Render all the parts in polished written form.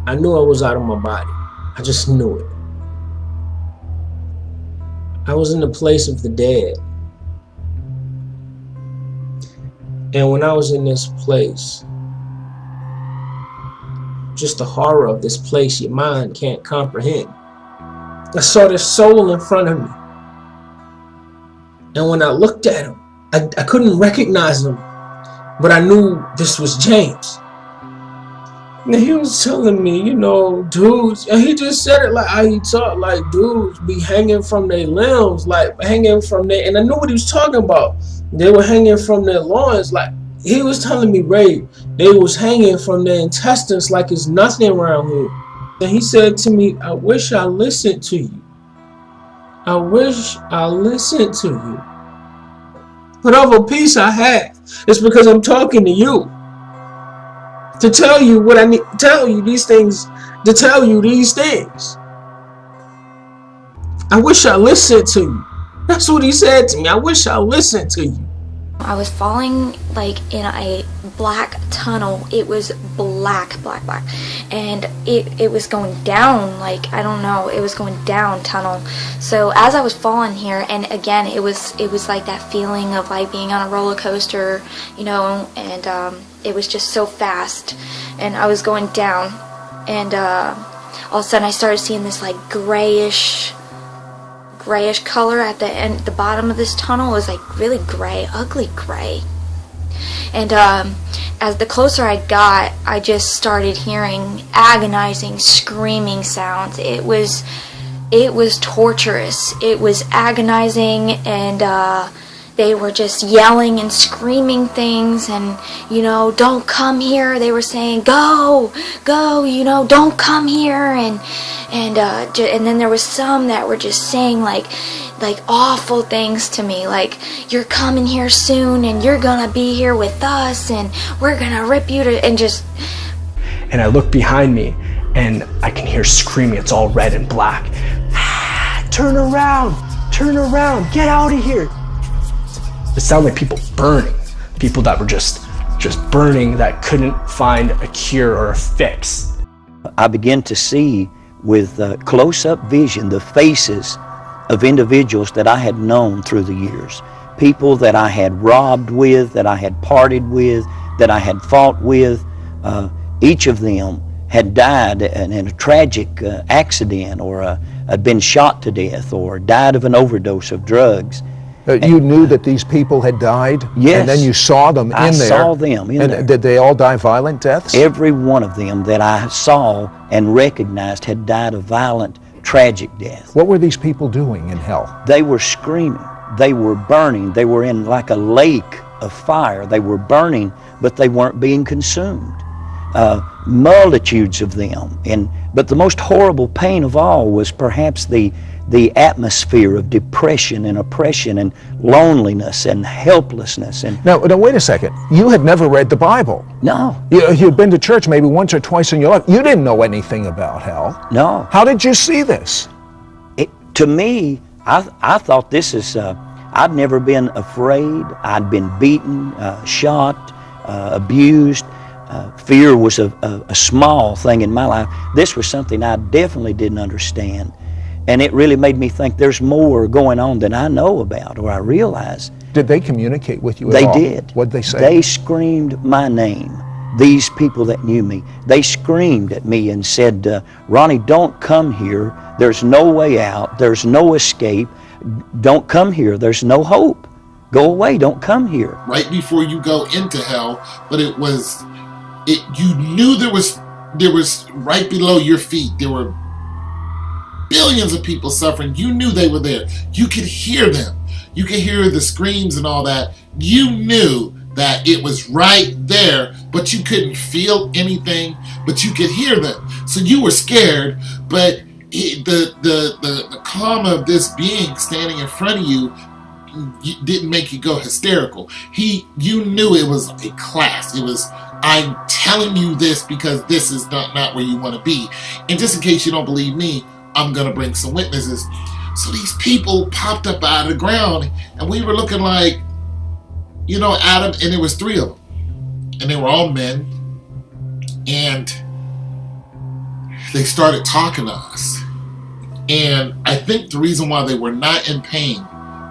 I knew I was out of my body. I just knew it. I was in the place of the dead. And when I was in this place, just the horror of this place your mind can't comprehend. I saw this soul in front of me. And when I looked at him, I couldn't recognize him, but I knew this was James. And he was telling me, you know, dudes, and he just said it like how he talked, like dudes be hanging from their limbs, like hanging from their, and I knew what he was talking about. They were hanging from their loins, like he was telling me, Ray, they was hanging from their intestines like it's nothing around here. And he said to me, I wish I listened to you. I wish I listened to you. Whatever peace I had, it's because I'm talking to you. To tell you what I need to tell you these things, to tell you these things. I wish I listened to you. That's what he said to me. I wish I listened to you. I was falling like in a black tunnel. It was black. And it was going down, like, I don't know, it was going down tunnel. So as I was falling here, and again, it was like that feeling of like being on a roller coaster, you know, and it was just so fast, and I was going down, and all of a sudden I started seeing this like grayish color at the end, the bottom of this tunnel. It was like really gray, ugly gray. And as the closer I got, I just started hearing agonizing, screaming sounds. It was torturous. It was agonizing, and they were just yelling and screaming things, and, you know, don't come here. They were saying, go, you know, don't come here, and then there was some that were just saying like awful things to me, like, you're coming here soon, and you're gonna be here with us, and we're gonna rip you to, and just. And I look behind me, and I can hear screaming. It's all red and black. Turn around, get out of here. It sounded like people burning, people that were just burning, that couldn't find a cure or a fix. I began to see with close-up vision the faces of individuals that I had known through the years, people that I had robbed with, that I had partied with, that I had fought with. Each of them had died in a tragic accident, or had been shot to death, or died of an overdose of drugs. You knew that these people had died? Yes. And then you saw them in there? I saw them in there. Did they all die violent deaths? Every one of them that I saw and recognized had died a violent, tragic death. What were these people doing in hell? They were screaming. They were burning. They were in like a lake of fire. They were burning, but they weren't being consumed. Multitudes of them. But the most horrible pain of all was perhaps the atmosphere of depression and oppression and loneliness and helplessness. And now wait a second. You had never read the Bible. No. You'd been to church maybe once or twice in your life. You didn't know anything about hell. No. How did you see this? To me, I thought this is, I'd never been afraid. I'd been beaten, shot, abused. Fear was a small thing in my life. This was something I definitely didn't understand. And it really made me think there's more going on than I know about or I realize. Did they communicate with you at all? They did. What'd they say? They screamed my name. These people that knew me, they screamed at me and said, Ronnie, don't come here. There's no way out. There's no escape. Don't come here. There's no hope. Go away. Don't come here. Right before you go into hell, but you knew there was right below your feet, there were billions of people suffering. You knew they were there. You could hear them. You could hear the screams and all that. You knew that it was right there, but you couldn't feel anything, but you could hear them. So you were scared, but the calm of this being standing in front of you didn't make you go hysterical. You knew it was a class. It was, I'm telling you this because this is not where you want to be. And just in case you don't believe me, I'm going to bring some witnesses. So these people popped up out of the ground, and we were looking like, you know, Adam, and there was 3 of them. And they were all men. And they started talking to us. And I think the reason why they were not in pain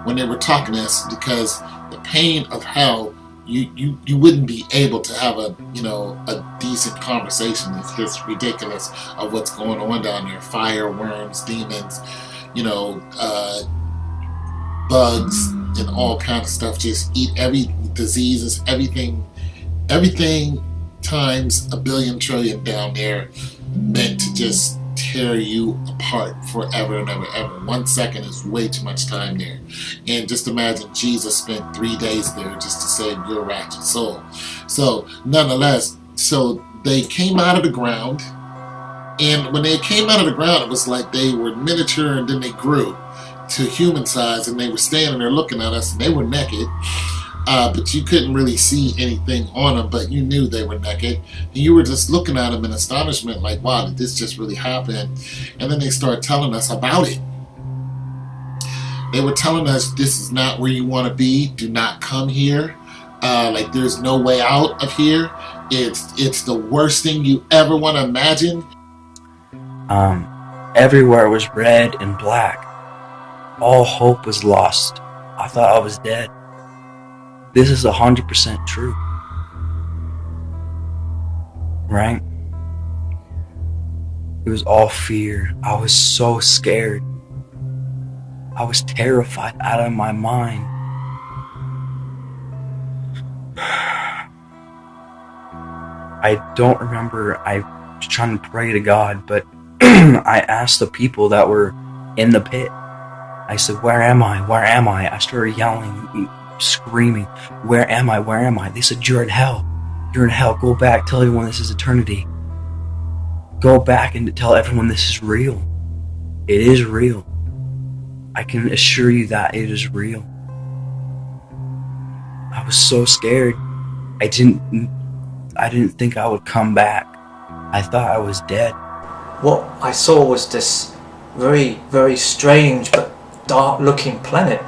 when they were talking to us is because the pain of hell, you wouldn't be able to have a decent conversation. It's just ridiculous of what's going on down there. Fire, worms, demons, bugs, and all kind of stuff. Just eat every diseases, everything times a billion trillion down there, meant to just tear you apart forever and ever. 1 second is way too much time there. And just imagine Jesus spent 3 days there just to save your ratchet soul. So nonetheless, so they came out of the ground, and when they came out of the ground, it was like they were miniature and then they grew to human size, and they were standing there looking at us, and they were naked. But you couldn't really see anything on them, but you knew they were naked. And you were just looking at them in astonishment, like, wow, did this just really happen? And then they started telling us about it. They were telling us, this is not where you want to be. Do not come here. Like, there's no way out of here. It's the worst thing you ever want to imagine. Everywhere was red and black. All hope was lost. I thought I was dead. This is 100% true. Right? It was all fear. I was so scared. I was terrified out of my mind. I don't remember. I was trying to pray to God, but I asked the people that were in the pit. I said, where am I? Where am I? I started yelling, screaming, where am I? Where am I? They said, you're in hell. You're in hell. Go back. Tell everyone this is eternity. Go back and tell everyone this is real. It is real. I can assure you that it is real. I was so scared. I didn't think I would come back. I thought I was dead. What I saw was this very, very strange but dark looking planet,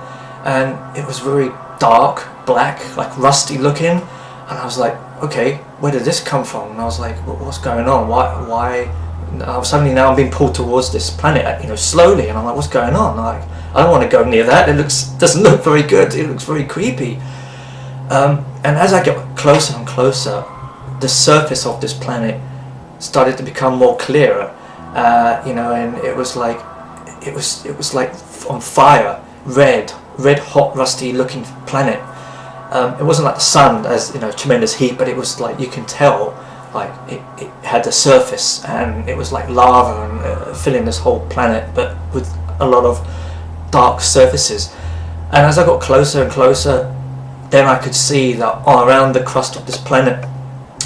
and it was very dark, black, like rusty looking, and I was like, okay, where did this come from? And I was like, what's going on? Why? Suddenly now I'm being pulled towards this planet, slowly, and I'm like, what's going on? Like, I don't want to go near that. It doesn't look very good. It looks very creepy. And as I get closer and closer, the surface of this planet started to become more clearer, and it was like on fire, red hot, rusty looking planet. It wasn't like the sun as tremendous heat, but it was like you can tell like it had a surface, and it was like lava and filling this whole planet, but with a lot of dark surfaces. And as I got closer and closer, then I could see that all around the crust of this planet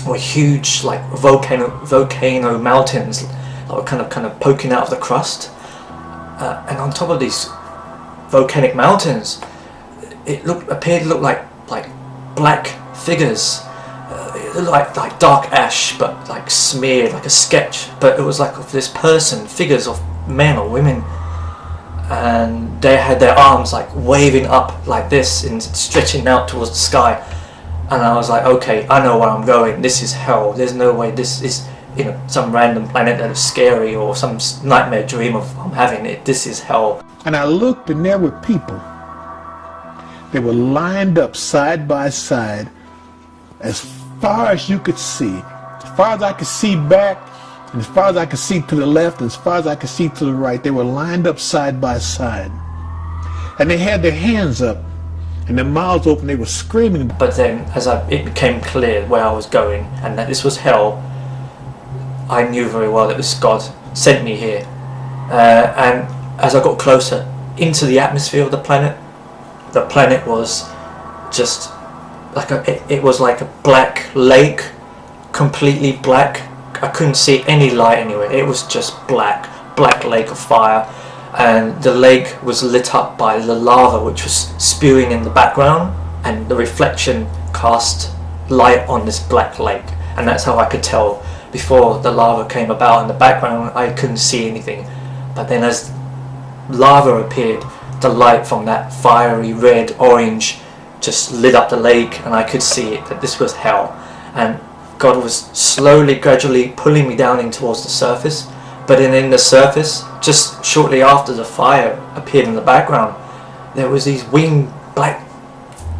were huge like volcano mountains that were kind of poking out of the crust, and on top of these volcanic mountains, it appeared to look like black figures. It looked like dark ash, but like smeared like a sketch. But it was like of this person, figures of men or women, and they had their arms like waving up like this and stretching out towards the sky. And I was like, okay, I know where I'm going. This is hell. There's no way this is some random planet that is scary or some nightmare dream of I'm having it. This is hell. And I looked, and there were people. They were lined up side by side as far as you could see. As far as I could see back, and as far as I could see to the left, and as far as I could see to the right, they were lined up side by side. And they had their hands up and their mouths open. They were screaming. But then as it became clear where I was going and that this was hell, I knew very well that this God sent me here. And as I got closer into the atmosphere of the planet was just like it was like a black lake, completely black. I couldn't see any light anywhere. It was just black lake of fire, and the lake was lit up by the lava which was spewing in the background, and the reflection cast light on this black lake, and that's how I could tell. Before the lava came about in the background, I couldn't see anything, but then as lava appeared, the light from that fiery red orange just lit up the lake, and I could see it, that this was hell. And God was slowly, gradually pulling me down in towards the surface, But then in the surface, just shortly after the fire appeared in the background, there was these winged black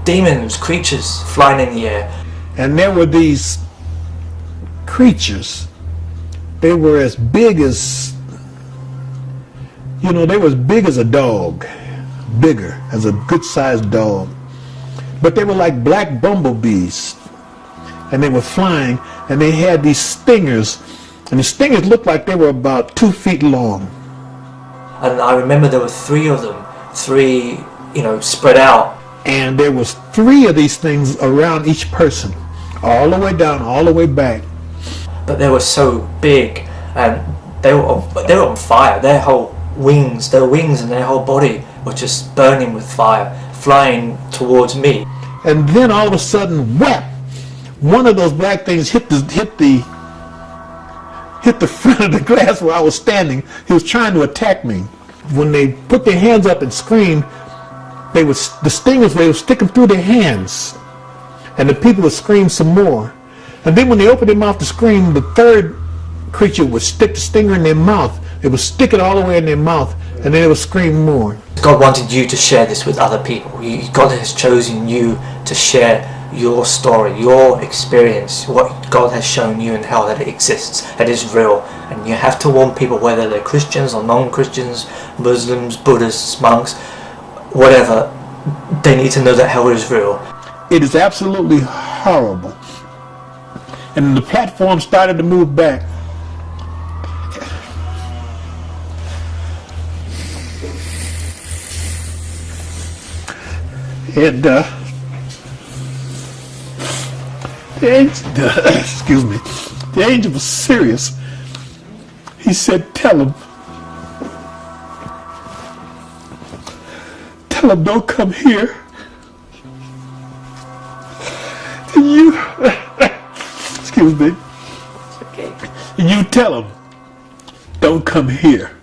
demons, creatures flying in the air. And there were these creatures. They were as big as, they were as big as a dog, bigger, as a good-sized dog. But they were like black bumblebees, and they were flying, and they had these stingers, and the stingers looked like they were about 2 feet long. And I remember there were 3 of them, 3, spread out. And there was 3 of these things around each person, all the way down, all the way back. But they were so big, and they were on fire. Their wings and their whole body were just burning with fire, flying towards me. And then all of a sudden, whap! One of those black things hit the front of the glass where I was standing. He was trying to attack me. When they put their hands up and screamed, the stingers would stick them through their hands, and the people would scream some more. And then when they opened their mouth to scream, the third creature would stick the stinger in their mouth. It would stick it all the way in their mouth, and then it would scream more. God wanted you to share this with other people. God has chosen you to share your story, your experience, what God has shown you and how that it exists, that is real. And you have to warn people, whether they're Christians or non-Christians, Muslims, Buddhists, monks, whatever, they need to know that hell is real. It is absolutely horrible. And the platform started to move back. And the angel was serious. He said, tell him, don't come here. You, excuse me. It's okay. You tell him, don't come here.